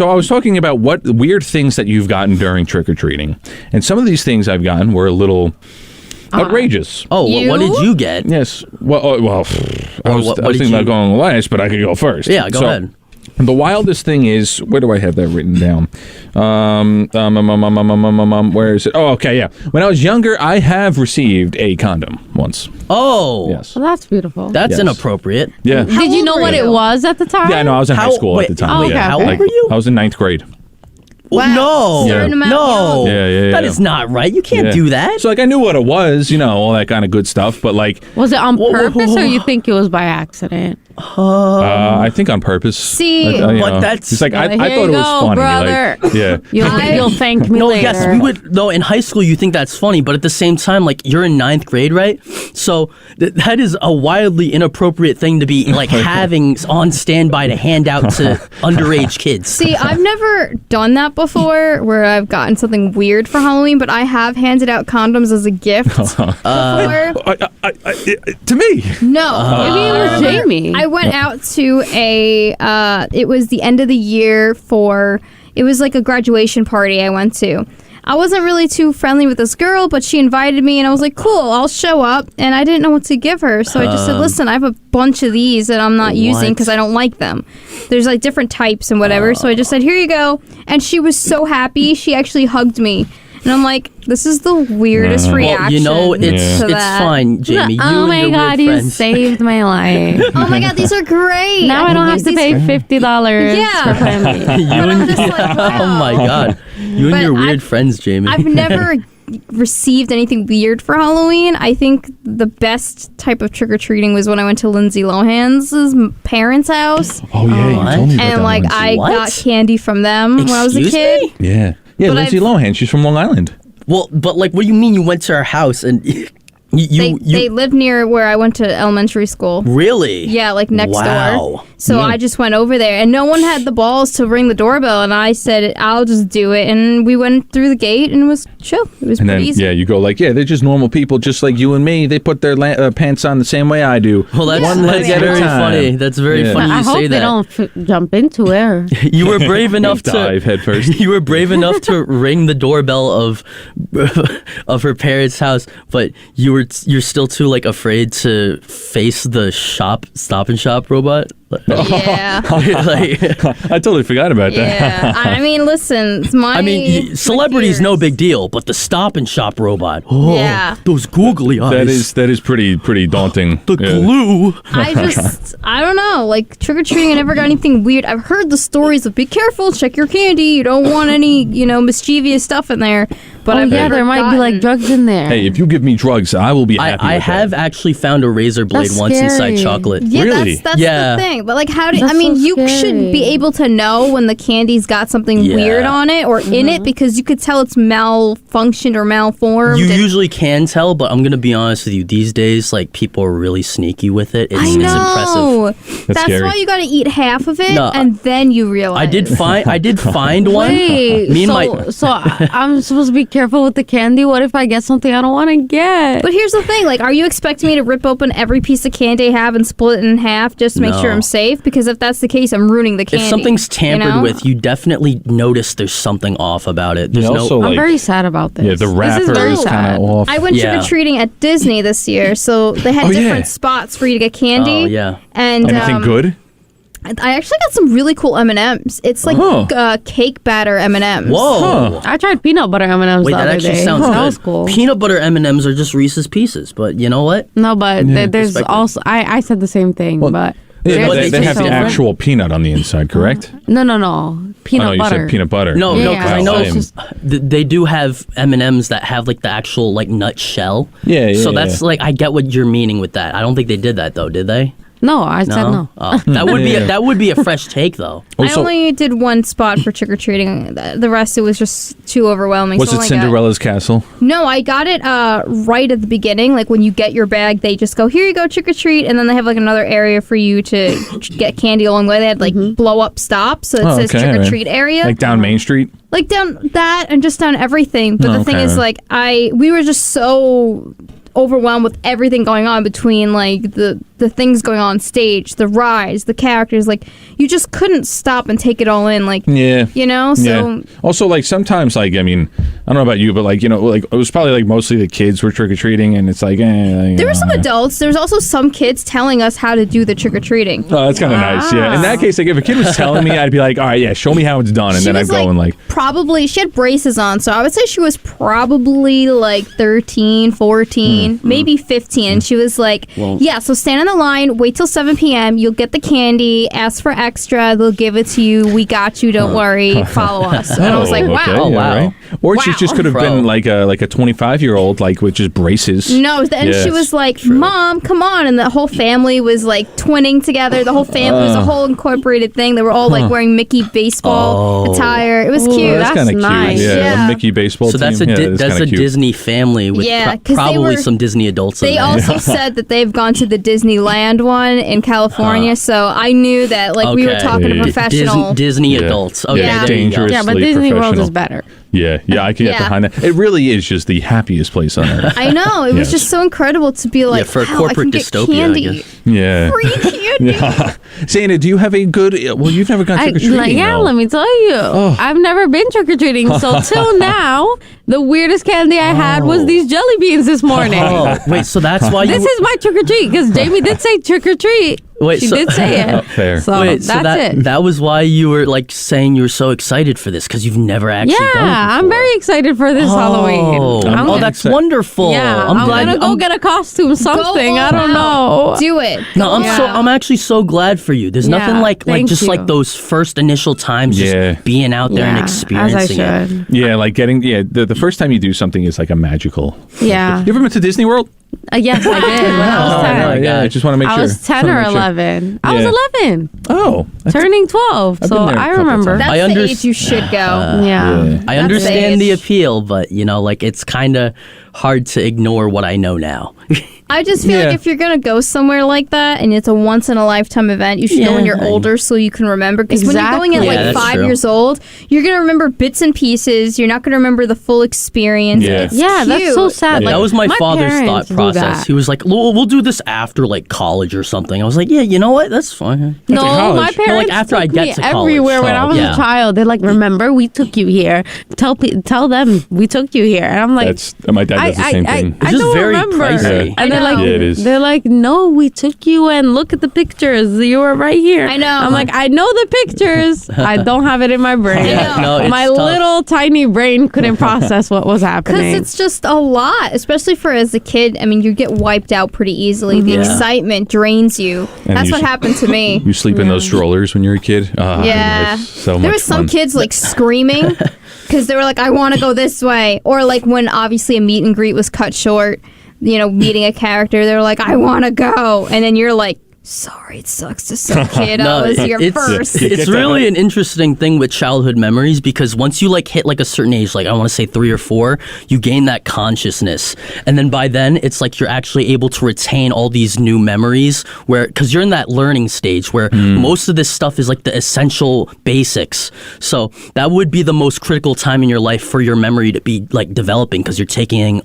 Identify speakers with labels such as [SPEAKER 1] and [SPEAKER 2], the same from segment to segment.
[SPEAKER 1] So I was talking about what weird things that you've gotten during trick-or-treating. And some of these things I've gotten were a little outrageous.
[SPEAKER 2] Oh, what did you get?
[SPEAKER 1] Yes. Well, I was thinking about going last, but I could go first.
[SPEAKER 2] Yeah, go ahead.
[SPEAKER 1] The wildest thing is, where do I have that written down? Where is it? Oh, okay, yeah. When I was younger, I have received a condom once.
[SPEAKER 2] Oh.
[SPEAKER 1] Yes.
[SPEAKER 3] Well, that's beautiful.
[SPEAKER 2] That's inappropriate.
[SPEAKER 1] Yeah.
[SPEAKER 3] Did you know what it was at the time?
[SPEAKER 1] Yeah, no, I was in high school at the time.
[SPEAKER 3] Oh, okay.
[SPEAKER 2] How old were you?
[SPEAKER 1] I was in 9th grade.
[SPEAKER 2] Wow.
[SPEAKER 1] No.
[SPEAKER 2] No.
[SPEAKER 1] Yeah.
[SPEAKER 2] That is not right. You can't do that.
[SPEAKER 1] So, like, I knew what it was, all that kind of good stuff, but, like...
[SPEAKER 3] Was it on purpose or you think it was by accident?
[SPEAKER 1] I think on purpose.
[SPEAKER 3] See,
[SPEAKER 2] but that's...
[SPEAKER 1] It's like, I thought it was funny.
[SPEAKER 3] Brother.
[SPEAKER 1] Like, yeah.
[SPEAKER 3] You'll thank me later.
[SPEAKER 2] Yes, we would... No, in high school, you think that's funny, but at the same time, like, you're in 9th grade, right? So, that is a wildly inappropriate thing to be, like, having on standby to hand out to underage kids.
[SPEAKER 4] See, I've never done that before, where I've gotten something weird for Halloween, but I have handed out condoms as a gift before.
[SPEAKER 1] To me?
[SPEAKER 4] No.
[SPEAKER 3] Maybe it was Jamie.
[SPEAKER 4] I went out to it was the end of the year it was like a graduation party I went to. I wasn't really too friendly with this girl, but she invited me, and I was like, cool, I'll show up. And I didn't know what to give her, so I just said, listen, I have a bunch of these that I'm not using because I don't like them. There's like different types and whatever, so I just said, here you go. And she was so happy, she actually hugged me. And I'm like, this is the weirdest reaction.
[SPEAKER 2] Well, it's fine, Jamie.
[SPEAKER 3] Oh my God, you saved my life.
[SPEAKER 4] Oh my God, these are great.
[SPEAKER 3] Now I don't have to pay $50
[SPEAKER 4] Yeah.
[SPEAKER 3] for Plan B.
[SPEAKER 4] I'm just like, wow.
[SPEAKER 2] Oh my God. You and your weird friends, Jamie.
[SPEAKER 4] I've never received anything weird for Halloween. I think the best type of trick-or-treating was when I went to Lindsay Lohan's parents' house.
[SPEAKER 1] Oh, yeah, you told me about that
[SPEAKER 4] And like
[SPEAKER 1] once.
[SPEAKER 4] I got candy from them when I was a kid.
[SPEAKER 1] Yeah. Yeah,
[SPEAKER 4] But
[SPEAKER 1] Lindsay Lohan. She's from Long Island.
[SPEAKER 2] Well, but like, what do you mean you went to her house and
[SPEAKER 4] They lived near where I went to elementary school.
[SPEAKER 2] Really?
[SPEAKER 4] Yeah, like next
[SPEAKER 2] Wow.
[SPEAKER 4] door. So I just went over there, and no one had the balls to ring the doorbell, and I said, I'll just do it. And we went through the gate, and it was chill. It was pretty easy.
[SPEAKER 1] Yeah, you go like, they're just normal people, just like you and me. They put their pants on the same way I do.
[SPEAKER 2] Well, that's very funny. That's very funny
[SPEAKER 3] I
[SPEAKER 2] you
[SPEAKER 3] hope
[SPEAKER 2] say
[SPEAKER 3] they
[SPEAKER 2] that.
[SPEAKER 3] don't jump into it.
[SPEAKER 2] You were brave enough to
[SPEAKER 1] dive head first.
[SPEAKER 2] You were brave enough to ring the doorbell of her parents' house, but you're still too like afraid to face the Stop and Shop robot.
[SPEAKER 4] Yeah.
[SPEAKER 1] I totally forgot about that.
[SPEAKER 4] Yeah. I mean, listen, it's my.
[SPEAKER 2] I mean, celebrity's no big deal, but the Stop and Shop robot. Oh,
[SPEAKER 4] Yeah.
[SPEAKER 2] those googly eyes.
[SPEAKER 1] That is pretty daunting.
[SPEAKER 2] The glue.
[SPEAKER 4] I don't know. Like, trick-or-treating, I never got anything weird. I've heard the stories of be careful, check your candy. You don't want any, mischievous stuff in there. But
[SPEAKER 3] there might be like drugs in there.
[SPEAKER 1] Hey, if you give me drugs, I will be happy.
[SPEAKER 2] I have actually found a razor blade
[SPEAKER 3] That's
[SPEAKER 2] once inside
[SPEAKER 3] scary.
[SPEAKER 2] chocolate.
[SPEAKER 4] Yeah,
[SPEAKER 1] Really?
[SPEAKER 4] that's
[SPEAKER 2] Yeah.
[SPEAKER 4] the thing. But like, how do
[SPEAKER 3] That's
[SPEAKER 4] you
[SPEAKER 3] so
[SPEAKER 4] should
[SPEAKER 3] scary.
[SPEAKER 4] be able to know when the candy's got something
[SPEAKER 2] Yeah.
[SPEAKER 4] weird on it or in it because you could tell it's malfunctioned or malformed.
[SPEAKER 2] You
[SPEAKER 4] and-
[SPEAKER 2] usually can tell, but I'm gonna be honest with you. These days, like, people are really sneaky with it. It's
[SPEAKER 4] I know.
[SPEAKER 2] impressive.
[SPEAKER 4] That's
[SPEAKER 1] scary.
[SPEAKER 4] why you got to eat half of it,
[SPEAKER 2] No,
[SPEAKER 4] and then you realize.
[SPEAKER 2] I did find one.
[SPEAKER 3] Wait,
[SPEAKER 2] Me and my
[SPEAKER 3] so I'm supposed to be careful with the candy? What if I get something I don't want to get?
[SPEAKER 4] But here's the thing: like, are you expecting me to rip open every piece of candy I have and split it in half just to make
[SPEAKER 2] No.
[SPEAKER 4] sure I'm safe? Because if that's the case, I'm ruining the candy.
[SPEAKER 2] If something's tampered
[SPEAKER 4] you know?
[SPEAKER 2] with, you definitely notice there's something off about it. There's
[SPEAKER 1] also,
[SPEAKER 3] I'm very sad about this.
[SPEAKER 1] Yeah, the wrapper
[SPEAKER 3] very
[SPEAKER 1] is kind
[SPEAKER 3] sad.
[SPEAKER 1] of off.
[SPEAKER 4] I went
[SPEAKER 2] Yeah.
[SPEAKER 4] trick-or-treating at Disney this year, so they had
[SPEAKER 1] Oh, yeah.
[SPEAKER 4] different spots for you to get candy.
[SPEAKER 2] Oh, yeah.
[SPEAKER 4] And
[SPEAKER 1] Anything good?
[SPEAKER 4] I actually got some really cool M&Ms. It's like cake batter M&Ms.
[SPEAKER 2] Whoa.
[SPEAKER 3] I tried peanut butter M&Ms
[SPEAKER 2] Wait,
[SPEAKER 3] the
[SPEAKER 2] that
[SPEAKER 3] other
[SPEAKER 2] actually
[SPEAKER 3] day.
[SPEAKER 2] sounds
[SPEAKER 3] That
[SPEAKER 2] good.
[SPEAKER 3] was cool.
[SPEAKER 2] Peanut butter M&Ms are just Reese's Pieces, but you know what?
[SPEAKER 3] No, but there's
[SPEAKER 2] Respect it.
[SPEAKER 3] also I said the same thing, but
[SPEAKER 1] Yeah,
[SPEAKER 2] But
[SPEAKER 1] they
[SPEAKER 2] they
[SPEAKER 1] have
[SPEAKER 2] taste
[SPEAKER 1] the
[SPEAKER 2] different.
[SPEAKER 1] actual peanut on the inside, correct?
[SPEAKER 3] no, peanut
[SPEAKER 1] Oh, no,
[SPEAKER 3] butter.
[SPEAKER 1] you said peanut butter.
[SPEAKER 2] No,
[SPEAKER 3] Yeah.
[SPEAKER 2] because I know
[SPEAKER 1] It's
[SPEAKER 3] just-
[SPEAKER 2] they do have M&Ms that have like the actual like nut shell.
[SPEAKER 1] Yeah,
[SPEAKER 2] So
[SPEAKER 1] yeah,
[SPEAKER 2] that's
[SPEAKER 1] yeah.
[SPEAKER 2] like I get what you're meaning with that. I don't think they did that though, did they?
[SPEAKER 3] No, I said no.
[SPEAKER 2] Oh, that would be a fresh take though.
[SPEAKER 4] I
[SPEAKER 1] Also,
[SPEAKER 4] only did one spot for trick-or-treating. The rest, it was just too overwhelming.
[SPEAKER 1] was
[SPEAKER 4] so
[SPEAKER 1] it
[SPEAKER 4] I got-
[SPEAKER 1] Cinderella's castle?
[SPEAKER 4] No, I got it right at the beginning. Like when you get your bag, they just go, here you go, trick-or-treat. And then they have like another area for you to get candy along the way. They had like blow-up stops. So it says
[SPEAKER 1] okay,
[SPEAKER 4] trick-or-treat area.
[SPEAKER 1] Like down Main Street?
[SPEAKER 4] Like down that and just down everything. But the thing
[SPEAKER 1] Okay.
[SPEAKER 4] is, like, we were just so overwhelmed with everything going on between like the things going on stage, the rides, the characters. Like you just couldn't stop and take it all in. Like,
[SPEAKER 1] Yeah.
[SPEAKER 4] you know, so.
[SPEAKER 1] Yeah. Also, like, sometimes, like, I mean, I don't know about you, but, like, you know, like, it was probably, like, mostly the kids were trick-or-treating, and it's like,
[SPEAKER 4] There were some adults. There was also some kids telling us how to do the trick-or-treating.
[SPEAKER 1] Oh, that's kind of nice, yeah. In that case, like, if a kid was telling me, I'd be like, all right, yeah, show me how it's done, and then I'd go and, like...
[SPEAKER 4] Probably, she had braces on, so I would say she was probably, like, 13, 14, maybe 15. And she was like, yeah, so stand in the line, wait till 7 p.m., you'll get the candy, ask for extra, they'll give it to you, we got you, don't worry, follow us. And I was like, wow.
[SPEAKER 1] Okay,
[SPEAKER 2] Oh, wow.
[SPEAKER 1] Right. Or she just could have been like a 25-year-old, like, with just braces.
[SPEAKER 4] No, then she was like, Mom, come on. And the whole family was like twinning together. The whole family was a whole incorporated thing. They were all like wearing Mickey baseball attire. It was cute.
[SPEAKER 3] Ooh,
[SPEAKER 1] That's kind of
[SPEAKER 3] nice.
[SPEAKER 1] cute. Yeah, a Mickey baseball
[SPEAKER 2] So that's
[SPEAKER 1] team.
[SPEAKER 2] that's a Disney family with
[SPEAKER 4] 'cause
[SPEAKER 2] probably some Disney adults in
[SPEAKER 4] They
[SPEAKER 2] there.
[SPEAKER 4] also said that they've gone to the Disneyland one in California, so I knew that like we were talking to professional.
[SPEAKER 2] Disney adults. Okay,
[SPEAKER 1] Yeah,
[SPEAKER 2] there you go.
[SPEAKER 1] dangerous.
[SPEAKER 3] Yeah, but Disney World
[SPEAKER 1] professional.
[SPEAKER 3] is better.
[SPEAKER 1] Yeah, I can get behind that. It really is just the happiest place on earth.
[SPEAKER 4] I know it was
[SPEAKER 1] Yes.
[SPEAKER 4] just so incredible to be like,
[SPEAKER 2] for a
[SPEAKER 4] wow,
[SPEAKER 2] corporate
[SPEAKER 4] I can get
[SPEAKER 2] dystopia, I
[SPEAKER 4] candy.
[SPEAKER 2] guess.
[SPEAKER 1] Yeah.
[SPEAKER 4] Free candy.
[SPEAKER 1] Yeah. Santa, do you have a good... Well, you've never gone trick-or-treating, though.
[SPEAKER 3] Let me tell you. I've never been trick-or-treating, so till now, the weirdest candy I had was these jelly beans this morning.
[SPEAKER 2] Oh, wait, so that's why you...
[SPEAKER 3] This is my trick-or-treat, because Jamie did say trick-or-treat.
[SPEAKER 2] Wait,
[SPEAKER 3] she
[SPEAKER 2] so-
[SPEAKER 3] did say it.
[SPEAKER 1] Fair.
[SPEAKER 3] So
[SPEAKER 2] Wait, so
[SPEAKER 3] that's it.
[SPEAKER 2] that was why you were like saying you were so excited for this because you've never actually done it before.
[SPEAKER 3] I'm very excited for this Halloween.
[SPEAKER 2] Oh, that's wonderful.
[SPEAKER 3] Yeah,
[SPEAKER 2] I'm
[SPEAKER 3] I'm
[SPEAKER 2] glad.
[SPEAKER 3] gonna go get a costume, something. I don't know.
[SPEAKER 4] Do it.
[SPEAKER 2] No,
[SPEAKER 3] Yeah.
[SPEAKER 2] I'm actually so glad for you. There's nothing
[SPEAKER 3] Yeah,
[SPEAKER 2] like
[SPEAKER 3] thank
[SPEAKER 2] just
[SPEAKER 3] you.
[SPEAKER 2] like those first initial times
[SPEAKER 1] Yeah.
[SPEAKER 2] just being out there and
[SPEAKER 3] As I
[SPEAKER 2] experiencing it.
[SPEAKER 3] should.
[SPEAKER 1] Yeah, like getting... Yeah, the first time you do something is like a magical...
[SPEAKER 3] Yeah.
[SPEAKER 1] You ever been to Disney World?
[SPEAKER 3] Yes, I did when I was 10.
[SPEAKER 2] my
[SPEAKER 1] Yeah, I
[SPEAKER 2] gosh.
[SPEAKER 1] just want to make sure.
[SPEAKER 3] I was 10 or 11. I was
[SPEAKER 1] Yeah.
[SPEAKER 3] 11,
[SPEAKER 1] Oh.
[SPEAKER 3] turning 12.
[SPEAKER 1] I've
[SPEAKER 3] So
[SPEAKER 1] been there a
[SPEAKER 3] I
[SPEAKER 1] couple
[SPEAKER 3] remember.
[SPEAKER 1] times.
[SPEAKER 4] That's
[SPEAKER 2] I
[SPEAKER 4] the age you should go.
[SPEAKER 3] Yeah.
[SPEAKER 2] I
[SPEAKER 4] That's
[SPEAKER 2] understand the
[SPEAKER 4] age.
[SPEAKER 2] appeal, but you know, like it's kind of hard to ignore what I know now.
[SPEAKER 4] I just feel
[SPEAKER 1] Yeah.
[SPEAKER 4] like if you're gonna go somewhere like that and it's a once in a lifetime event, you should go when you're older so you can remember. Because when you're going at
[SPEAKER 3] Exactly.
[SPEAKER 2] Yeah,
[SPEAKER 4] like
[SPEAKER 2] that's
[SPEAKER 4] 5
[SPEAKER 2] true.
[SPEAKER 4] years old, you're gonna remember bits and pieces. You're not gonna remember the full experience.
[SPEAKER 1] Yeah.
[SPEAKER 4] It's
[SPEAKER 3] Yeah, that's
[SPEAKER 4] cute.
[SPEAKER 3] so sad.
[SPEAKER 2] That
[SPEAKER 3] Like,
[SPEAKER 2] was my father's
[SPEAKER 3] parents
[SPEAKER 2] thought
[SPEAKER 3] do
[SPEAKER 2] process.
[SPEAKER 3] that.
[SPEAKER 2] He was like, we'll do this after like college or something. I was like, yeah, you know what? That's fine.
[SPEAKER 3] No,
[SPEAKER 1] college.
[SPEAKER 3] my
[SPEAKER 1] No,
[SPEAKER 3] parents
[SPEAKER 2] after I
[SPEAKER 3] took
[SPEAKER 2] get
[SPEAKER 3] me
[SPEAKER 2] to college.
[SPEAKER 3] everywhere when I was
[SPEAKER 2] Yeah.
[SPEAKER 3] a child. They're like, "Remember, we took you here. Tell them we took you here." And I'm like,
[SPEAKER 1] That's... My dad does the same thing.
[SPEAKER 2] It's just
[SPEAKER 3] don't
[SPEAKER 2] very
[SPEAKER 3] remember.
[SPEAKER 2] pricey.
[SPEAKER 3] And they're
[SPEAKER 4] I
[SPEAKER 3] like,
[SPEAKER 4] know.
[SPEAKER 1] Yeah, it is.
[SPEAKER 3] they're like, "No, we took you and look at the pictures. You were right here."
[SPEAKER 4] I know.
[SPEAKER 3] I'm like, I know the pictures. I don't have it in my brain.
[SPEAKER 2] Yeah, no, it's
[SPEAKER 3] my
[SPEAKER 2] tough.
[SPEAKER 3] little tiny brain couldn't process what was
[SPEAKER 4] Because
[SPEAKER 3] happening.
[SPEAKER 4] it's just a lot, especially for as a kid. I mean, you get wiped out pretty easily. The
[SPEAKER 2] Yeah.
[SPEAKER 4] excitement drains you.
[SPEAKER 1] And
[SPEAKER 4] That's
[SPEAKER 1] you
[SPEAKER 4] what
[SPEAKER 1] s-
[SPEAKER 4] happened to me.
[SPEAKER 1] You sleep in those strollers when you're a kid?
[SPEAKER 4] Yeah.
[SPEAKER 1] it's so
[SPEAKER 4] There
[SPEAKER 1] much
[SPEAKER 4] was some
[SPEAKER 1] fun.
[SPEAKER 4] kids like screaming because they were like, I want to go this way. Or like when obviously a meet and greet was cut short, you know, meeting a character, they were like, I want to go. And then you're like, sorry, it sucks to say, kid. I was your first.
[SPEAKER 2] It's really an interesting thing with childhood memories because once you like hit like a certain age, like I want to say 3 or 4, you gain that consciousness, and then by then it's like you're actually able to retain all these new memories where because you're in that learning stage where most of this stuff is like the essential basics. So that would be the most critical time in your life for your memory to be like developing because you're taking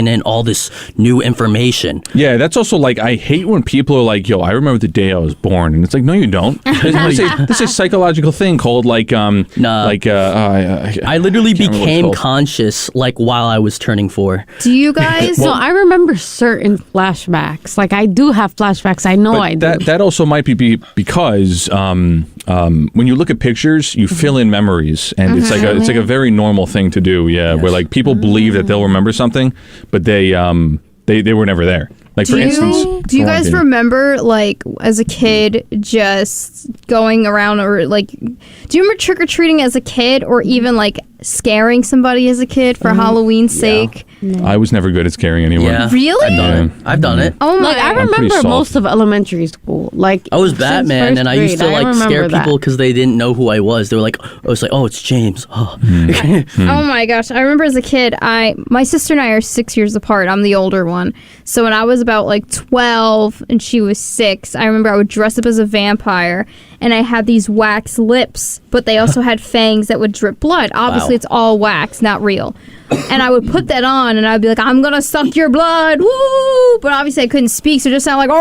[SPEAKER 2] in all this new information.
[SPEAKER 1] Yeah, that's also like, I hate when people are like, yo, I remember the day I was born. And it's like, no, you don't. This is a psychological thing called like,
[SPEAKER 2] Nah. I literally
[SPEAKER 1] can't remember what it's
[SPEAKER 2] became
[SPEAKER 1] called.
[SPEAKER 2] conscious like while I was turning 4.
[SPEAKER 4] Do you guys?
[SPEAKER 3] so I remember certain flashbacks. Like I do have flashbacks. I know I do.
[SPEAKER 1] that also might be because when you look at pictures, you fill in memories, and it's like a very normal thing to do. Yeah, where like people believe that they'll remember something, but they were never there. Like for instance,
[SPEAKER 4] do you
[SPEAKER 1] go on,
[SPEAKER 4] guys
[SPEAKER 1] Jamie.
[SPEAKER 4] remember like as a kid just going around or like do you remember trick or treating as a kid or even like scaring somebody as a kid for Halloween's sake?
[SPEAKER 1] I was never good at scaring anyone.
[SPEAKER 2] Yeah.
[SPEAKER 4] Really?
[SPEAKER 2] I've done it.
[SPEAKER 4] Oh my!
[SPEAKER 3] Like I
[SPEAKER 1] pretty
[SPEAKER 3] remember
[SPEAKER 1] soft.
[SPEAKER 3] most of elementary school. Like
[SPEAKER 2] I was
[SPEAKER 3] since
[SPEAKER 2] Batman,
[SPEAKER 3] first
[SPEAKER 2] and I used to
[SPEAKER 3] grade,
[SPEAKER 2] like scare
[SPEAKER 3] remember that.
[SPEAKER 2] people because they didn't know who I was. They were like, "I was like, oh, it's James." Oh,
[SPEAKER 4] Oh my gosh! I remember as a kid, my sister and I are 6 years apart. I'm the older one. So when I was about like 12 and she was 6, I remember I would dress up as a vampire and I had these wax lips, but they also had fangs that would drip blood. Obviously, it's all wax, not real. And I would put that on, and I'd be like, I'm gonna suck your blood, woo! But obviously, I couldn't speak, so it just sounded like,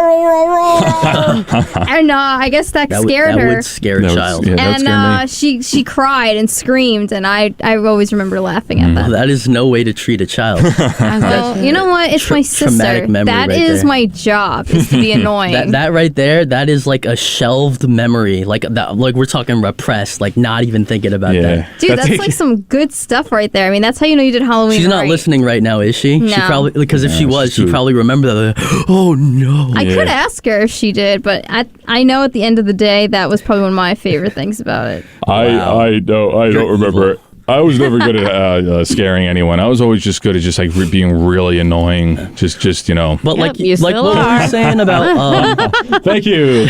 [SPEAKER 4] and I guess that scared her.
[SPEAKER 2] That would scare a child.
[SPEAKER 4] And she cried and screamed, and I always remember laughing at that.
[SPEAKER 2] That is no way to treat a child.
[SPEAKER 4] Well, you know what? It's my sister. That is my job, is to be annoying.
[SPEAKER 2] That right there, that is like a shelved memory. Like we're talking repressed, like not even thinking about that.
[SPEAKER 4] Dude, that's like some good stuff right there. I mean, that's how you know you did Halloween.
[SPEAKER 2] She's not listening right now, is she?
[SPEAKER 4] No.
[SPEAKER 2] She probably, because if she was, she'd probably remember that. Oh no!
[SPEAKER 4] I could ask her if she did, but I know at the end of the day that was probably one of my favorite things about it.
[SPEAKER 1] I don't remember it. I was never good at scaring anyone. I was always just good at just like being really annoying. Just you know.
[SPEAKER 2] But like what we were saying about.
[SPEAKER 1] Thank you.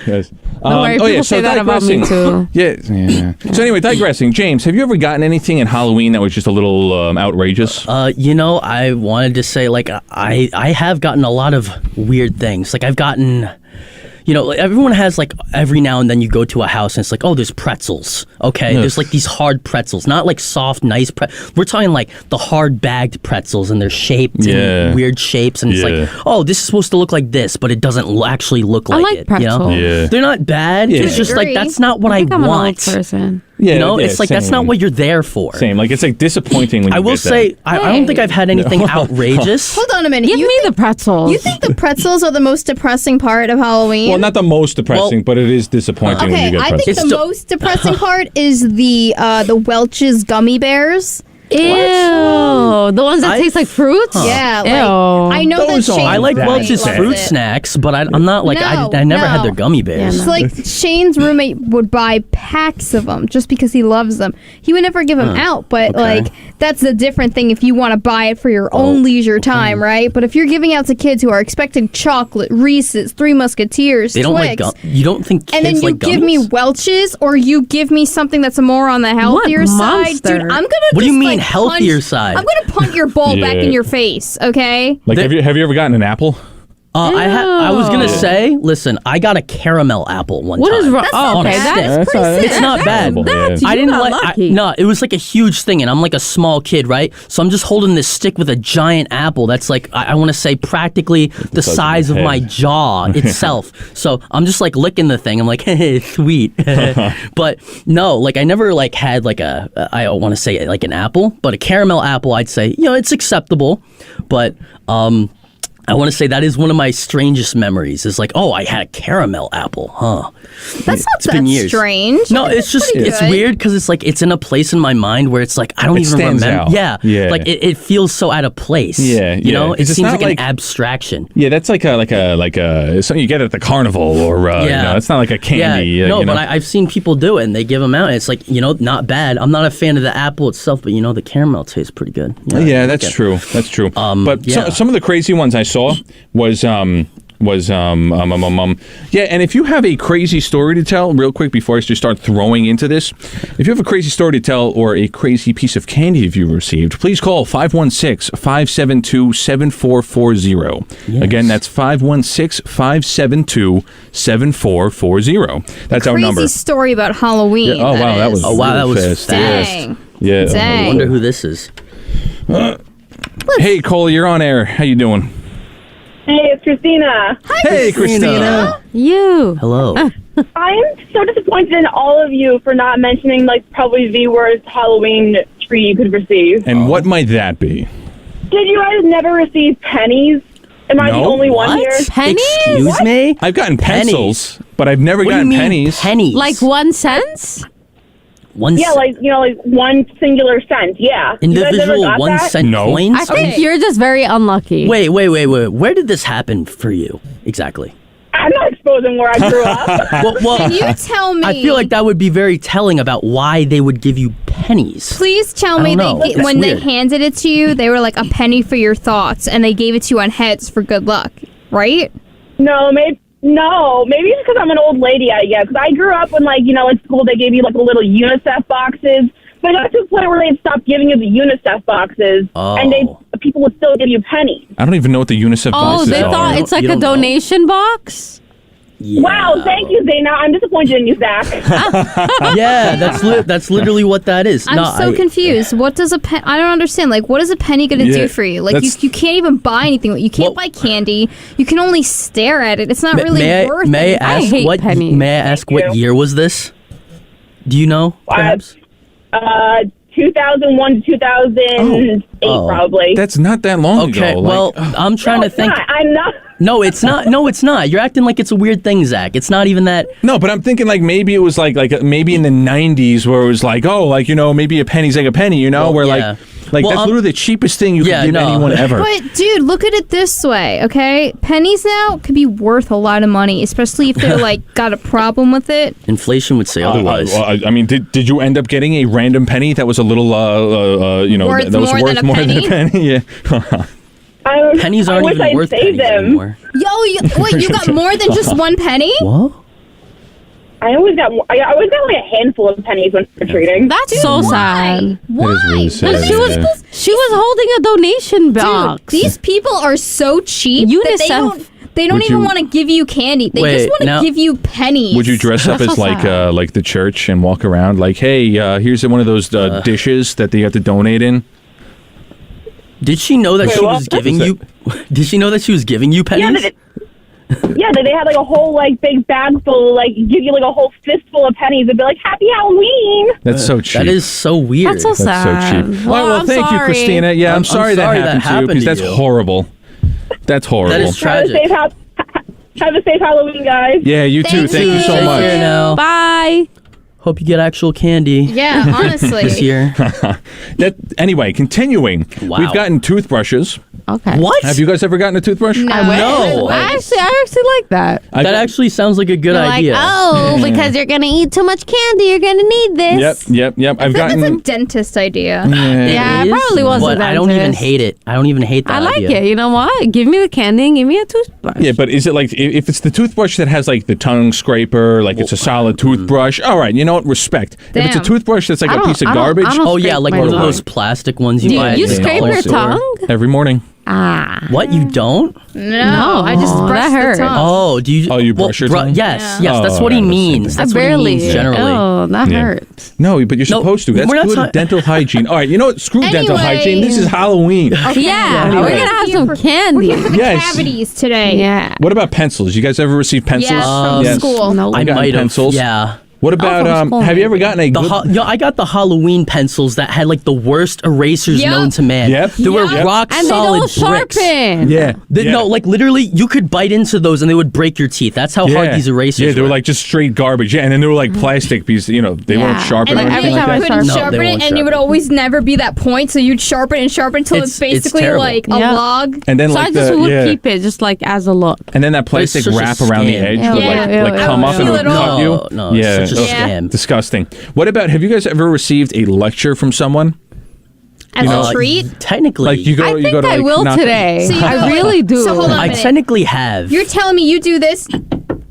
[SPEAKER 1] Yes.
[SPEAKER 3] Don't worry, people say that about me too.
[SPEAKER 1] Yeah. So anyway, digressing. James, have you ever gotten anything in Halloween that was just a little outrageous?
[SPEAKER 2] I wanted to say like I have gotten a lot of weird things. Like I've gotten. Everyone has like every now and then you go to a house and it's like, oh, there's pretzels. Okay, there's like these hard pretzels, not like soft, nice We're talking like the hard bagged pretzels, and they're shaped in weird shapes, and it's like, oh, this is supposed to look like this, but it doesn't actually look like it.
[SPEAKER 3] Pretzels.
[SPEAKER 2] They're not bad. It's just like that's not what I want.
[SPEAKER 3] I'm an old person.
[SPEAKER 1] Yeah,
[SPEAKER 2] it's like that's not what you're there for.
[SPEAKER 1] Same. Like it's like disappointing when you
[SPEAKER 2] I will say I don't think I've had anything outrageous.
[SPEAKER 4] Hold on a minute.
[SPEAKER 3] Give me the pretzels.
[SPEAKER 4] You think the pretzels are the most depressing part of Halloween?
[SPEAKER 1] Well, not the most depressing, but it is disappointing when you get pretzels.
[SPEAKER 4] I think the most depressing part is the Welch's gummy bears.
[SPEAKER 3] Ew, the ones that taste like fruits?
[SPEAKER 4] Yeah,
[SPEAKER 3] I
[SPEAKER 4] know
[SPEAKER 1] those
[SPEAKER 4] that Shane
[SPEAKER 2] I like Welch's fruit snacks, but I'm not like I never had their gummy bears.
[SPEAKER 4] It's like Shane's roommate would buy packs of them just because he loves them. He would never give them out, but like that's a different thing if you want to buy it for your own leisure time, right? But if you're giving out to kids who are expecting chocolate, Reese's, Three Musketeers,
[SPEAKER 2] they don't
[SPEAKER 4] Twix,
[SPEAKER 2] like you don't think kids
[SPEAKER 4] and then you
[SPEAKER 2] like
[SPEAKER 4] give me Welch's, or you give me something that's more on the healthier side, dude. I'm gonna.
[SPEAKER 2] What do you mean healthier side?
[SPEAKER 4] I'm gonna punt your bowl back in your face, okay?
[SPEAKER 1] Like, have you ever gotten an apple?
[SPEAKER 2] I was gonna say, listen, I got a caramel apple one time.
[SPEAKER 3] What is wrong?
[SPEAKER 4] That's pretty sick.
[SPEAKER 2] It's not bad.
[SPEAKER 3] I didn't lucky.
[SPEAKER 2] No, it was like a huge thing, and I'm like a small kid, right? So I'm just holding this stick with a giant apple that's like I want to say practically the size of my jaw itself. So I'm just like licking the thing. I'm like, hey, sweet. But no, like I never like had like I want to say like an apple, but a caramel apple, I'd say it's acceptable, but I want to say that is one of my strangest memories. Is like, oh, I had a caramel apple, huh?
[SPEAKER 4] That's not that strange.
[SPEAKER 2] No, it's just it's weird because it's like it's in a place in my mind where it's like I don't even remember.
[SPEAKER 1] Out.
[SPEAKER 2] Yeah, like it feels so out of place.
[SPEAKER 1] Yeah,
[SPEAKER 2] it seems like an abstraction.
[SPEAKER 1] Yeah, that's like a something you get at the carnival, or it's not like a candy.
[SPEAKER 2] Yeah, no, but I've seen people do it and they give them out. And it's like not bad. I'm not a fan of the apple itself, but the caramel tastes pretty good.
[SPEAKER 1] Yeah, that's true. That's true. But some of the crazy ones I saw was and if you have a crazy story to tell, real quick before I just start throwing into this, if you have a crazy story to tell or a crazy piece of candy you've received, please call 516-572-7440. Yes. Again, that's 516-572-7440. That's our number.
[SPEAKER 4] Crazy story about Halloween.
[SPEAKER 1] Yeah. That was
[SPEAKER 2] fast.
[SPEAKER 4] Dang.
[SPEAKER 1] Yeah.
[SPEAKER 4] Dang.
[SPEAKER 2] I wonder who this is.
[SPEAKER 1] Hey, Cole, you're on air. How you doing?
[SPEAKER 5] Hey, it's Christina.
[SPEAKER 4] Hi,
[SPEAKER 1] hey, Christina.
[SPEAKER 3] You.
[SPEAKER 2] Hello.
[SPEAKER 5] I'm so disappointed in all of you for not mentioning, probably the worst Halloween treat you could receive.
[SPEAKER 1] And what might that be?
[SPEAKER 5] Did you guys never receive pennies? Am I the only one here?
[SPEAKER 3] Pennies?
[SPEAKER 2] Excuse me?
[SPEAKER 1] I've gotten pencils, but I've never gotten pennies.
[SPEAKER 2] Pennies?
[SPEAKER 3] Like 1 cent?
[SPEAKER 5] Yeah, like 1 singular cent, yeah.
[SPEAKER 2] Individual 1 cent coins?
[SPEAKER 3] I think you're just very unlucky.
[SPEAKER 2] Wait. Where did this happen for you exactly?
[SPEAKER 5] I'm not exposing where I grew up.
[SPEAKER 2] well,
[SPEAKER 4] can you tell me?
[SPEAKER 2] I feel like that would be very telling about why they would give you pennies.
[SPEAKER 4] Please tell me when they handed it to you, they were like a penny for your thoughts, and they gave it to you on heads for good luck, right?
[SPEAKER 5] No, maybe it's because I'm an old lady, I guess. Because I grew up when, in school they gave you, the little UNICEF boxes. But it got to the point where they'd stop giving you the UNICEF boxes, and people would still give you pennies.
[SPEAKER 1] I don't even know what the UNICEF boxes are.
[SPEAKER 3] Oh, they thought it's like a donation box?
[SPEAKER 2] Yeah.
[SPEAKER 5] Wow, thank you, Zaina. I'm disappointed in you, Zach.
[SPEAKER 2] Yeah, that's literally what that is.
[SPEAKER 4] I'm confused. What does I don't understand. Like, what is a penny going to do for you? Like, you can't even buy anything. You can't buy candy. You can only stare at it. It's not really worth it.
[SPEAKER 2] May I ask what year was this? Do you know, perhaps?
[SPEAKER 5] 2001 to 2008, probably.
[SPEAKER 1] That's not that long ago.
[SPEAKER 2] Okay, well, I'm trying to think.
[SPEAKER 5] I'm not.
[SPEAKER 2] No, it's not. No, it's not. You're acting like it's a weird thing, Zach. It's not even that.
[SPEAKER 1] No, but I'm thinking like maybe it was like maybe in the 90s where it was like, oh, like, maybe a penny's like a penny, where
[SPEAKER 2] yeah.
[SPEAKER 1] like that's literally the cheapest thing you can give anyone ever.
[SPEAKER 4] But dude, look at it this way, okay? Pennies now could be worth a lot of money, especially if they're like got a problem with it.
[SPEAKER 2] Inflation would say otherwise.
[SPEAKER 1] I mean, did you end up getting a random penny that was a little
[SPEAKER 4] worth
[SPEAKER 1] that was
[SPEAKER 4] more
[SPEAKER 1] worth
[SPEAKER 4] than a
[SPEAKER 1] more
[SPEAKER 4] penny?
[SPEAKER 1] than a penny? Yeah.
[SPEAKER 2] Pennies aren't even worth pennies anymore.
[SPEAKER 4] Yo, you got more than just one penny?
[SPEAKER 2] What?
[SPEAKER 5] I always got like a handful of pennies when trick-or-treating.
[SPEAKER 3] That's so sad.
[SPEAKER 4] Why?
[SPEAKER 1] That is really sad.
[SPEAKER 3] But she was holding a donation box.
[SPEAKER 4] Dude, these people are so cheap that they don't even want to give you candy. They just want to give you pennies.
[SPEAKER 1] Would you dress up as like the church and walk around like, hey, here's one of those dishes that you have to donate in?
[SPEAKER 2] Did she know that she was giving you? Did she know that she was giving you pennies?
[SPEAKER 5] Yeah, they had like a whole like big bag full, like give you like a whole fistful of pennies and be like, "Happy Halloween."
[SPEAKER 1] That's so cheap.
[SPEAKER 2] That is so weird.
[SPEAKER 3] That's so sad.
[SPEAKER 1] So cheap. Well, thank you, Christina. Yeah, I'm sorry that happened to you because that's horrible. That's horrible.
[SPEAKER 2] That is tragic.
[SPEAKER 5] Have a safe Halloween, guys.
[SPEAKER 1] Yeah, you too. Thank you so much.
[SPEAKER 2] Take care now.
[SPEAKER 3] Bye.
[SPEAKER 2] Hope you get actual candy.
[SPEAKER 4] Yeah, honestly.
[SPEAKER 2] This year.
[SPEAKER 1] Anyway, continuing.
[SPEAKER 2] Wow.
[SPEAKER 1] We've gotten toothbrushes.
[SPEAKER 3] Okay.
[SPEAKER 2] What?
[SPEAKER 1] Have you guys ever gotten a toothbrush?
[SPEAKER 2] No.
[SPEAKER 3] I actually like that.
[SPEAKER 2] That actually sounds like a good idea.
[SPEAKER 3] Like, oh, because you're gonna eat too much candy, you're gonna need this.
[SPEAKER 1] Yep.
[SPEAKER 4] I think that's a dentist idea.
[SPEAKER 3] Yeah, it probably was
[SPEAKER 2] But I don't even hate it. I don't even hate that
[SPEAKER 3] I like
[SPEAKER 2] idea.
[SPEAKER 3] it. You know what? Give me the candy and give me a toothbrush.
[SPEAKER 1] Yeah, but is it like if it's the toothbrush that has like the tongue scraper, like it's a solid toothbrush? All right, you know what? Respect. If it's a toothbrush that's like a piece of garbage,
[SPEAKER 2] Oh yeah, like one of those plastic ones you buy.
[SPEAKER 3] You
[SPEAKER 2] at the
[SPEAKER 3] scrape
[SPEAKER 2] dollar
[SPEAKER 3] your
[SPEAKER 2] store.
[SPEAKER 3] tongue?
[SPEAKER 1] every morning.
[SPEAKER 2] What, you don't?
[SPEAKER 4] No, I just brush
[SPEAKER 3] that
[SPEAKER 4] the
[SPEAKER 3] hurts.
[SPEAKER 4] tongue.
[SPEAKER 2] Oh, do you?
[SPEAKER 1] Oh, you brush your tongue?
[SPEAKER 2] Yes,
[SPEAKER 1] Yeah.
[SPEAKER 2] that's
[SPEAKER 1] Oh,
[SPEAKER 2] what he
[SPEAKER 1] I was
[SPEAKER 2] means.
[SPEAKER 1] thinking.
[SPEAKER 2] That's
[SPEAKER 3] I barely.
[SPEAKER 2] what he means generally.
[SPEAKER 3] Oh, that
[SPEAKER 1] Yeah.
[SPEAKER 3] hurts.
[SPEAKER 1] No, but you're
[SPEAKER 2] No,
[SPEAKER 1] supposed to. That's
[SPEAKER 2] we're not
[SPEAKER 1] good dental hygiene. All right, you know what? Screw dental
[SPEAKER 4] Anyway.
[SPEAKER 1] hygiene. This is Halloween.
[SPEAKER 3] Yeah,
[SPEAKER 1] Anyway.
[SPEAKER 3] we're gonna have some
[SPEAKER 4] We're
[SPEAKER 3] candy.
[SPEAKER 4] here for the
[SPEAKER 1] Yes.
[SPEAKER 4] cavities today.
[SPEAKER 3] Yeah.
[SPEAKER 1] What about pencils? You guys ever receive pencils?
[SPEAKER 4] Yes, from
[SPEAKER 1] Yes.
[SPEAKER 4] school.
[SPEAKER 3] No.
[SPEAKER 2] I
[SPEAKER 1] gotten
[SPEAKER 2] might have.
[SPEAKER 1] pencils.
[SPEAKER 2] Yeah.
[SPEAKER 1] What about
[SPEAKER 3] from school,
[SPEAKER 1] have you ever gotten a
[SPEAKER 2] The
[SPEAKER 1] good
[SPEAKER 2] I got the Halloween pencils that had like the worst erasers
[SPEAKER 4] Yep.
[SPEAKER 2] known to man.
[SPEAKER 1] Yep.
[SPEAKER 2] They were
[SPEAKER 4] Yep.
[SPEAKER 2] rock
[SPEAKER 3] And they
[SPEAKER 2] solid
[SPEAKER 3] don't
[SPEAKER 2] bricks.
[SPEAKER 3] sharpen.
[SPEAKER 1] Yeah. Yeah.
[SPEAKER 2] No, like literally, you could bite into those and they would break your teeth. That's how hard these erasers
[SPEAKER 1] Yeah, they were
[SPEAKER 2] were.
[SPEAKER 1] like just straight garbage. Yeah, and then they were like plastic pieces. You know, they weren't
[SPEAKER 3] Yeah.
[SPEAKER 1] sharpened
[SPEAKER 4] And
[SPEAKER 1] or
[SPEAKER 4] then
[SPEAKER 1] anything
[SPEAKER 3] every
[SPEAKER 1] like
[SPEAKER 3] time I
[SPEAKER 1] that.
[SPEAKER 4] couldn't
[SPEAKER 2] No, they
[SPEAKER 4] sharpen
[SPEAKER 2] won't
[SPEAKER 4] it, and it would
[SPEAKER 2] sharpen.
[SPEAKER 4] always never be that point. So you'd sharpen until it's
[SPEAKER 2] It's
[SPEAKER 4] basically
[SPEAKER 2] terrible.
[SPEAKER 4] like a
[SPEAKER 3] Yeah.
[SPEAKER 4] log.
[SPEAKER 1] And then
[SPEAKER 3] So
[SPEAKER 1] like
[SPEAKER 3] I just
[SPEAKER 1] the
[SPEAKER 3] would
[SPEAKER 1] yeah.
[SPEAKER 3] keep it just like as a look.
[SPEAKER 1] And then that plastic
[SPEAKER 2] such a
[SPEAKER 1] wrap around the
[SPEAKER 2] scam.
[SPEAKER 1] edge
[SPEAKER 3] Yeah.
[SPEAKER 1] would
[SPEAKER 3] Yeah.
[SPEAKER 1] like come up and it would
[SPEAKER 4] Little-
[SPEAKER 1] cut you.
[SPEAKER 2] No,
[SPEAKER 1] yeah,
[SPEAKER 2] it's such a
[SPEAKER 4] Yeah.
[SPEAKER 2] scam.
[SPEAKER 1] disgusting. What about? Have you guys ever received a lecture from someone?
[SPEAKER 4] As
[SPEAKER 1] know,
[SPEAKER 4] a treat.
[SPEAKER 2] Technically,
[SPEAKER 1] Like you go,
[SPEAKER 3] I
[SPEAKER 1] you
[SPEAKER 3] think
[SPEAKER 1] go to
[SPEAKER 3] I
[SPEAKER 1] like
[SPEAKER 3] will
[SPEAKER 1] knock-
[SPEAKER 3] today.
[SPEAKER 4] So you
[SPEAKER 3] I
[SPEAKER 4] go,
[SPEAKER 3] really do.
[SPEAKER 4] So hold on a
[SPEAKER 2] I
[SPEAKER 4] minute.
[SPEAKER 2] technically have.
[SPEAKER 4] You're telling me you do this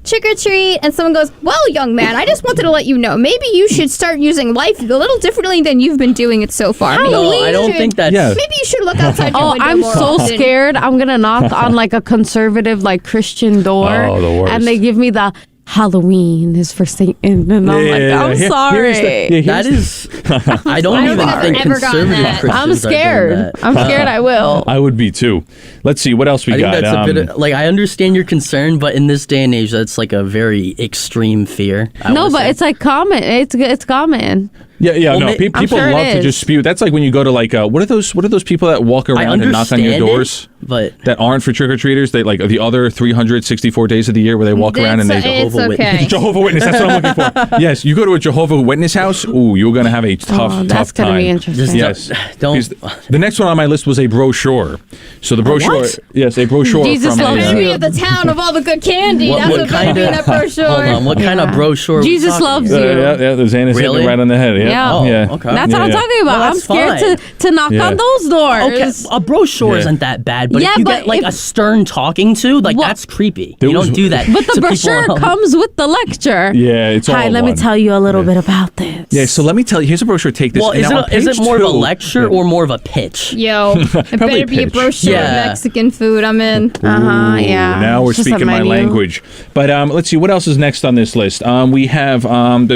[SPEAKER 4] trick or treat, and someone goes, "Well, young man, I just wanted to let you know. Maybe you should start using life a little differently than you've been doing it so far. Maybe
[SPEAKER 2] No,
[SPEAKER 4] you
[SPEAKER 2] I don't
[SPEAKER 4] should-
[SPEAKER 2] think that's.
[SPEAKER 1] Yeah.
[SPEAKER 4] Maybe you should look outside your
[SPEAKER 3] Oh,
[SPEAKER 4] window
[SPEAKER 3] I'm
[SPEAKER 4] more
[SPEAKER 3] so
[SPEAKER 4] often."
[SPEAKER 3] scared. I'm gonna knock on like a conservative, like Christian door,
[SPEAKER 1] Oh, the worst.
[SPEAKER 3] and they give me the Halloween is for Satan, and I'm like, I'm
[SPEAKER 1] Here-
[SPEAKER 3] sorry.
[SPEAKER 1] here's the-
[SPEAKER 2] That is. I don't
[SPEAKER 4] I don't
[SPEAKER 2] even
[SPEAKER 4] think I've
[SPEAKER 2] think
[SPEAKER 4] ever gotten
[SPEAKER 2] conservative
[SPEAKER 4] that.
[SPEAKER 2] Christians
[SPEAKER 3] I'm
[SPEAKER 2] are doing
[SPEAKER 3] scared.
[SPEAKER 2] that.
[SPEAKER 3] I'm scared. I will.
[SPEAKER 1] I would be too. Let's see what else we
[SPEAKER 2] I think
[SPEAKER 1] got.
[SPEAKER 2] that's a bit of, like I understand your concern, but in this day and age, that's like a very extreme fear. I
[SPEAKER 3] No,
[SPEAKER 2] would
[SPEAKER 3] but
[SPEAKER 2] say.
[SPEAKER 3] it's like common. It's common.
[SPEAKER 1] Yeah,
[SPEAKER 2] Well,
[SPEAKER 1] no.
[SPEAKER 2] I'm
[SPEAKER 1] People
[SPEAKER 3] sure it
[SPEAKER 1] love to
[SPEAKER 3] is.
[SPEAKER 1] just spew. That's like when you go to like what are those people that walk
[SPEAKER 2] I
[SPEAKER 1] around and knock on
[SPEAKER 2] understand
[SPEAKER 1] your
[SPEAKER 2] it,
[SPEAKER 1] doors
[SPEAKER 2] but
[SPEAKER 1] that aren't for trick or treaters? They like the other 364 days of the year where they walk around and they
[SPEAKER 4] It's
[SPEAKER 2] Jehovah
[SPEAKER 4] okay.
[SPEAKER 1] Jehovah Witness. That's what I'm looking for. Yes, you go to a Jehovah Witness house. Ooh, you're gonna have a tough
[SPEAKER 3] That's
[SPEAKER 1] time.
[SPEAKER 3] gonna be interesting.
[SPEAKER 2] Just
[SPEAKER 1] Yes.
[SPEAKER 2] don't.
[SPEAKER 1] Because the next one on my list was a brochure. So the brochure,
[SPEAKER 2] what?
[SPEAKER 1] yes, a brochure
[SPEAKER 3] Jesus
[SPEAKER 1] from
[SPEAKER 3] loves
[SPEAKER 1] a,
[SPEAKER 3] you.
[SPEAKER 4] Enemy of the town of all the good candy.
[SPEAKER 2] What-
[SPEAKER 4] That's
[SPEAKER 2] what
[SPEAKER 4] what
[SPEAKER 2] kind
[SPEAKER 4] better be in
[SPEAKER 2] of-
[SPEAKER 4] that brochure.
[SPEAKER 2] Hold on, what kind of
[SPEAKER 3] Yeah.
[SPEAKER 2] brochure? are we
[SPEAKER 3] Jesus
[SPEAKER 2] talking
[SPEAKER 3] loves
[SPEAKER 2] about?
[SPEAKER 3] you.
[SPEAKER 1] yeah, the Xana's hitting
[SPEAKER 2] Really?
[SPEAKER 1] it right on the head. Yeah,
[SPEAKER 3] Yeah.
[SPEAKER 2] Oh,
[SPEAKER 1] yeah.
[SPEAKER 2] okay.
[SPEAKER 3] That's
[SPEAKER 1] yeah,
[SPEAKER 3] what I'm
[SPEAKER 1] yeah.
[SPEAKER 3] talking about.
[SPEAKER 2] Well,
[SPEAKER 3] I'm
[SPEAKER 2] that's
[SPEAKER 3] scared
[SPEAKER 2] fine.
[SPEAKER 3] to knock
[SPEAKER 1] Yeah.
[SPEAKER 3] on those doors.
[SPEAKER 2] Okay, a brochure
[SPEAKER 1] Yeah.
[SPEAKER 2] isn't that bad, but
[SPEAKER 3] Yeah,
[SPEAKER 2] if you
[SPEAKER 3] but
[SPEAKER 2] get like
[SPEAKER 3] if-
[SPEAKER 2] a stern talking to, like
[SPEAKER 3] Well,
[SPEAKER 2] that's creepy.
[SPEAKER 1] there
[SPEAKER 2] You
[SPEAKER 1] was-
[SPEAKER 2] don't do that.
[SPEAKER 3] But the
[SPEAKER 2] to people
[SPEAKER 3] brochure
[SPEAKER 2] on-
[SPEAKER 3] comes with the lecture.
[SPEAKER 1] Yeah, it's all
[SPEAKER 3] Hi, let
[SPEAKER 1] one.
[SPEAKER 3] me tell you a little bit about this.
[SPEAKER 1] Yeah, so let me tell you. Here's the brochure take this?
[SPEAKER 2] Well,
[SPEAKER 1] And
[SPEAKER 2] is
[SPEAKER 1] now on
[SPEAKER 2] it
[SPEAKER 1] page
[SPEAKER 2] more of a
[SPEAKER 1] 2
[SPEAKER 2] lecture or more of a pitch?
[SPEAKER 4] Yo, it
[SPEAKER 1] Probably
[SPEAKER 4] better be a
[SPEAKER 1] pitch.
[SPEAKER 4] brochure of
[SPEAKER 2] Yeah.
[SPEAKER 4] Mexican food. I'm in.
[SPEAKER 3] Yeah.
[SPEAKER 1] Now we're
[SPEAKER 3] It's just a
[SPEAKER 1] speaking my
[SPEAKER 3] menu.
[SPEAKER 1] language. But let's see, what else is next on this list? We have going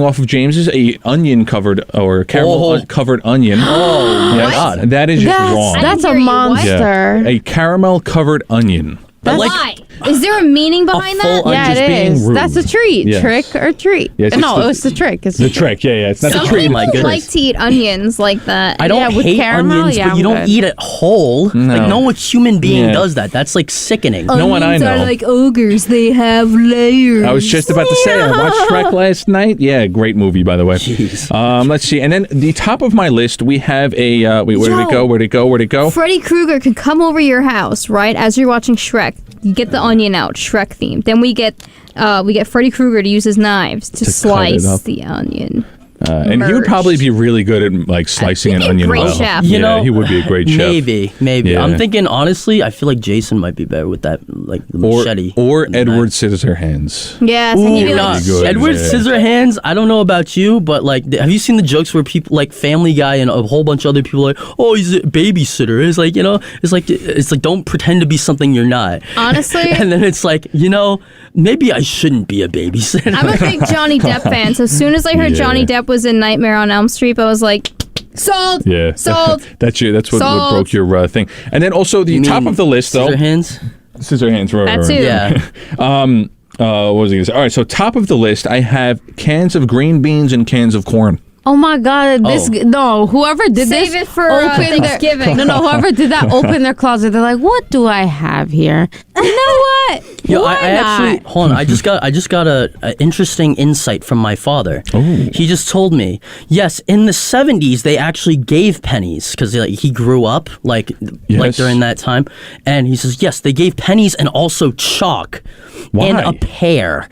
[SPEAKER 1] off of James's, a onion covered or caramel covered onion.
[SPEAKER 2] Oh,
[SPEAKER 1] Yes,
[SPEAKER 2] my God.
[SPEAKER 1] that is just wrong.
[SPEAKER 3] That's
[SPEAKER 4] I
[SPEAKER 3] a
[SPEAKER 4] didn't hear you. What?
[SPEAKER 3] monster.
[SPEAKER 1] A caramel covered onion.
[SPEAKER 2] But like,
[SPEAKER 4] Why? Is there a meaning behind
[SPEAKER 2] full
[SPEAKER 4] that?
[SPEAKER 1] I'm
[SPEAKER 3] Yeah,
[SPEAKER 1] just
[SPEAKER 3] it
[SPEAKER 1] being
[SPEAKER 3] is.
[SPEAKER 1] rude.
[SPEAKER 3] That's a treat.
[SPEAKER 1] Yes.
[SPEAKER 3] Trick or treat.
[SPEAKER 1] Yes,
[SPEAKER 3] no,
[SPEAKER 1] it's
[SPEAKER 3] it was the trick. It's
[SPEAKER 1] The trick, yeah. It's not
[SPEAKER 4] Some
[SPEAKER 1] a treat.
[SPEAKER 4] people
[SPEAKER 2] my goodness.
[SPEAKER 4] like to eat onions like that.
[SPEAKER 2] I don't
[SPEAKER 3] Yeah, with
[SPEAKER 2] hate
[SPEAKER 3] caramel,
[SPEAKER 2] onions,
[SPEAKER 3] yeah,
[SPEAKER 2] but you
[SPEAKER 3] I'm
[SPEAKER 2] don't
[SPEAKER 3] good.
[SPEAKER 2] eat it whole.
[SPEAKER 1] No.
[SPEAKER 2] Like, no human being
[SPEAKER 1] Yeah.
[SPEAKER 2] does that. That's like sickening.
[SPEAKER 1] No one I
[SPEAKER 4] Onions are
[SPEAKER 1] know.
[SPEAKER 4] like ogres. They have layers.
[SPEAKER 1] I was just about to say, I watched Shrek last night. Yeah, great movie, by the way.
[SPEAKER 2] Jeez.
[SPEAKER 1] Let's see. And then the top of my list, we have a... wait, where did it go?
[SPEAKER 4] Freddy Krueger can come over your house, right? As you're watching Shrek, you get the onion out, Shrek theme. Then we get Freddy Krueger to use his knives to
[SPEAKER 1] cut it
[SPEAKER 4] slice
[SPEAKER 1] up.
[SPEAKER 4] the onion.
[SPEAKER 1] And he would
[SPEAKER 4] Merged.
[SPEAKER 1] probably be really good at like slicing
[SPEAKER 4] He'd
[SPEAKER 1] an
[SPEAKER 4] be a
[SPEAKER 1] onion
[SPEAKER 4] great
[SPEAKER 1] well.
[SPEAKER 4] chef.
[SPEAKER 2] You
[SPEAKER 1] Yeah,
[SPEAKER 2] know,
[SPEAKER 1] he would be a great chef.
[SPEAKER 2] Maybe.
[SPEAKER 1] Yeah.
[SPEAKER 2] I'm thinking, honestly, I feel like Jason might be better with that, like, the machete.
[SPEAKER 1] Or
[SPEAKER 2] than the
[SPEAKER 1] Edward
[SPEAKER 2] knife.
[SPEAKER 1] Scissorhands.
[SPEAKER 4] Yes,
[SPEAKER 2] Ooh,
[SPEAKER 4] and he'd be
[SPEAKER 2] nah.
[SPEAKER 4] like,
[SPEAKER 1] good,
[SPEAKER 2] Edward
[SPEAKER 1] yeah.
[SPEAKER 2] Scissorhands, I don't know about you, but like, have you seen the jokes where people like Family Guy and a whole bunch of other people are like, oh, he's a babysitter. It's like, it's like don't pretend to be something you're not.
[SPEAKER 4] honestly,
[SPEAKER 2] And then it's like, maybe I shouldn't be a babysitter.
[SPEAKER 4] I'm a big Johnny Depp fan. So as soon as I heard
[SPEAKER 1] Yeah.
[SPEAKER 4] Johnny Depp was in Nightmare on Elm Street, I was like, sold.
[SPEAKER 1] Yeah.
[SPEAKER 4] Sold.
[SPEAKER 1] That's what
[SPEAKER 4] Sold.
[SPEAKER 1] broke your thing. And then also the top of the list, though.
[SPEAKER 2] Scissorhands?
[SPEAKER 1] Scissorhands. Right,
[SPEAKER 4] That
[SPEAKER 1] right,
[SPEAKER 4] too.
[SPEAKER 1] right.
[SPEAKER 2] Yeah.
[SPEAKER 1] What was I going to say? All right, so top of the list, I have cans of green beans and cans of corn.
[SPEAKER 3] Oh my God! Whoever did
[SPEAKER 4] Save
[SPEAKER 3] this,
[SPEAKER 4] it for Thanksgiving.
[SPEAKER 3] whoever did that, open their closet. They're like, "What do I have here?" You know what?
[SPEAKER 2] Yo,
[SPEAKER 3] Why
[SPEAKER 2] I actually
[SPEAKER 3] not?
[SPEAKER 2] hold on. I just got a interesting insight from my father. He just told me, yes, in the 70s they actually gave pennies because he grew up like
[SPEAKER 1] Yes.
[SPEAKER 2] during that time, and he says yes, they gave pennies and also chalk
[SPEAKER 1] Why?
[SPEAKER 2] in a pear.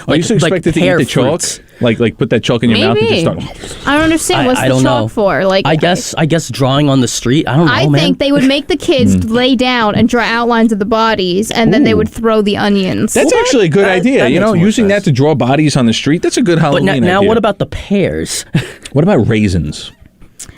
[SPEAKER 1] Are you so expected to eat
[SPEAKER 2] pear
[SPEAKER 1] the chalk?
[SPEAKER 2] fruits.
[SPEAKER 1] Like put that chalk in your mouth and
[SPEAKER 3] Maybe.
[SPEAKER 1] just start...
[SPEAKER 4] I don't understand. What's
[SPEAKER 2] I
[SPEAKER 4] the
[SPEAKER 2] don't
[SPEAKER 4] chalk
[SPEAKER 2] know.
[SPEAKER 4] for? Like,
[SPEAKER 2] I guess drawing on the street. I don't know,
[SPEAKER 4] I
[SPEAKER 2] man.
[SPEAKER 4] think they would make the kids lay down and draw outlines of the bodies, and then they would throw the onions.
[SPEAKER 1] That's actually a good idea.
[SPEAKER 2] that makes more
[SPEAKER 1] Using
[SPEAKER 2] sense.
[SPEAKER 1] that to draw bodies on the street, that's a good
[SPEAKER 2] but
[SPEAKER 1] Halloween
[SPEAKER 2] now
[SPEAKER 1] idea.
[SPEAKER 2] what about the pears?
[SPEAKER 1] What about raisins?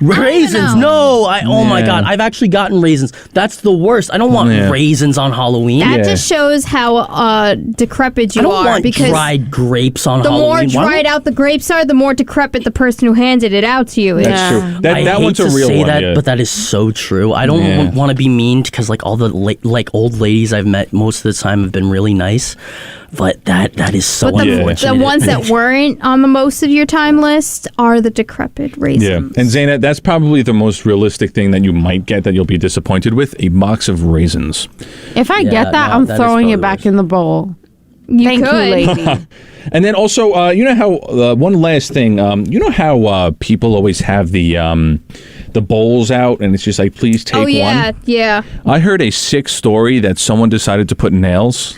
[SPEAKER 2] Raisins?
[SPEAKER 4] know.
[SPEAKER 2] No, oh my
[SPEAKER 1] Yeah.
[SPEAKER 2] God, I've actually gotten raisins. That's the worst. I don't want
[SPEAKER 1] Yeah.
[SPEAKER 2] raisins on Halloween.
[SPEAKER 4] That
[SPEAKER 1] Yeah.
[SPEAKER 4] just shows how decrepit
[SPEAKER 2] I
[SPEAKER 4] you
[SPEAKER 2] don't
[SPEAKER 4] are,
[SPEAKER 2] want
[SPEAKER 4] because
[SPEAKER 2] dried grapes on
[SPEAKER 4] the more
[SPEAKER 2] Halloween. Why
[SPEAKER 4] dried
[SPEAKER 2] would-
[SPEAKER 4] out the grapes are, the more decrepit the person who handed it out to you is.
[SPEAKER 1] That's true.
[SPEAKER 2] I
[SPEAKER 1] That
[SPEAKER 2] hate
[SPEAKER 1] one's a
[SPEAKER 2] to
[SPEAKER 1] real
[SPEAKER 2] say
[SPEAKER 1] one.
[SPEAKER 2] that,
[SPEAKER 1] yeah.
[SPEAKER 2] but that is so true. I don't
[SPEAKER 1] Yeah.
[SPEAKER 2] want to be mean because like all the old ladies I've met most of the time have been really nice, but that is so
[SPEAKER 4] But the
[SPEAKER 2] unfortunate.
[SPEAKER 4] ones that weren't on the most of your time list are the decrepit
[SPEAKER 1] Yeah,
[SPEAKER 4] raisins.
[SPEAKER 1] and Zaina, that's probably the most realistic thing that you might get that you'll be disappointed with: a box of raisins.
[SPEAKER 3] If I
[SPEAKER 2] Yeah,
[SPEAKER 3] get that,
[SPEAKER 2] no,
[SPEAKER 3] I'm
[SPEAKER 2] that is
[SPEAKER 3] throwing
[SPEAKER 2] probably
[SPEAKER 3] it back
[SPEAKER 2] worse.
[SPEAKER 3] in the bowl.
[SPEAKER 4] You
[SPEAKER 3] Thank
[SPEAKER 4] could.
[SPEAKER 3] you, lady.
[SPEAKER 1] And then also, you know how one last thing, you know how people always have the bowls out, and it's just like, please take
[SPEAKER 4] Oh yeah,
[SPEAKER 1] one.
[SPEAKER 4] yeah.
[SPEAKER 1] I heard a sick story that someone decided to put nails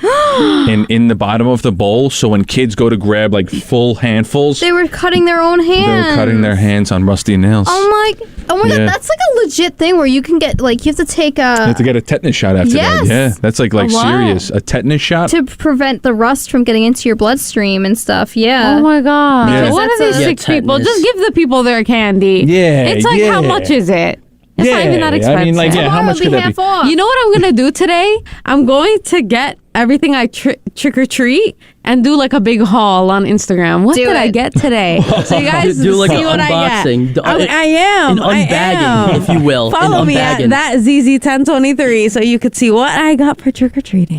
[SPEAKER 1] in the bottom of the bowl, so when kids go to grab like full handfuls,
[SPEAKER 4] They were cutting their own hands.
[SPEAKER 1] they're cutting their hands on rusty nails.
[SPEAKER 4] Oh my
[SPEAKER 1] Yeah.
[SPEAKER 4] God, that's like a legit thing where you can get you have to take
[SPEAKER 1] You have to get a tetanus shot after
[SPEAKER 4] Yes.
[SPEAKER 1] that. Yeah, that's like
[SPEAKER 3] wow.
[SPEAKER 1] serious. A tetanus shot.
[SPEAKER 4] to prevent the rust from getting into your bloodstream and stuff. Yeah.
[SPEAKER 3] Oh my God!
[SPEAKER 1] Yeah.
[SPEAKER 3] What are
[SPEAKER 4] That's
[SPEAKER 3] these
[SPEAKER 4] a-
[SPEAKER 3] sick
[SPEAKER 2] Yeah,
[SPEAKER 3] people?
[SPEAKER 2] tetanus.
[SPEAKER 3] Just give the people their candy.
[SPEAKER 1] Yeah,
[SPEAKER 3] It's like, how
[SPEAKER 1] yeah.
[SPEAKER 3] much is it? It's not even that expensive.
[SPEAKER 1] I mean, like, yeah, how
[SPEAKER 4] Tomorrow
[SPEAKER 1] much
[SPEAKER 4] will
[SPEAKER 1] could
[SPEAKER 4] be
[SPEAKER 1] that
[SPEAKER 4] half
[SPEAKER 1] be?
[SPEAKER 4] off.
[SPEAKER 3] You know what I'm gonna do today? I'm going to get everything I trick or treat and do like a big haul on Instagram. What
[SPEAKER 4] Do
[SPEAKER 3] did I
[SPEAKER 4] it.
[SPEAKER 3] get today? So you guys
[SPEAKER 2] Do like
[SPEAKER 3] see
[SPEAKER 2] an
[SPEAKER 3] what
[SPEAKER 2] unboxing.
[SPEAKER 3] I get. I am.
[SPEAKER 2] An
[SPEAKER 3] I
[SPEAKER 2] unbagging,
[SPEAKER 3] am.
[SPEAKER 2] if you will.
[SPEAKER 3] Follow
[SPEAKER 2] an
[SPEAKER 3] me at
[SPEAKER 2] unbagging.
[SPEAKER 3] that ZZ1023 so you could see what I got for trick or treating.